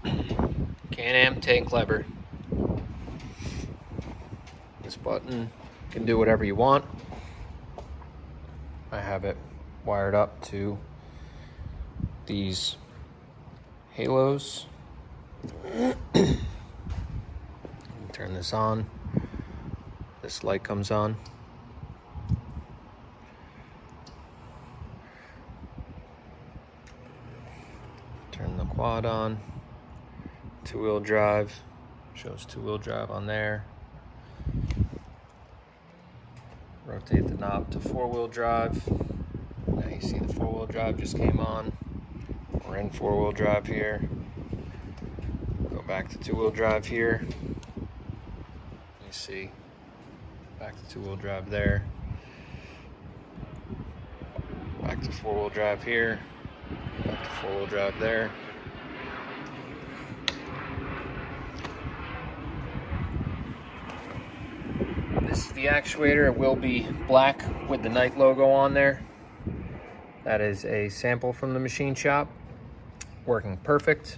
Can-Am tank lever. This button can do whatever you want. I have it wired up to these halos. Turn this on. This light comes on. Turn the quad on. Two-wheel drive. Shows two-wheel drive on there. Rotate the knob to four-wheel drive. Now you see the four-wheel drive just came on. We're in four-wheel drive here. Go back to two-wheel drive here. You see, back to two-wheel drive there. Back to four-wheel drive here. Back to four-wheel drive there. This is the actuator. It will be black with the Night logo on there. That is a sample from the machine shop. Working perfect.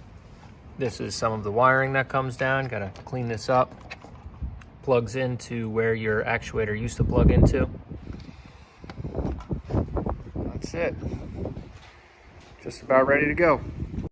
This is some of the wiring that comes down. Gotta clean this up. Plugs into where your actuator used to plug into. That's it. Just about ready to go.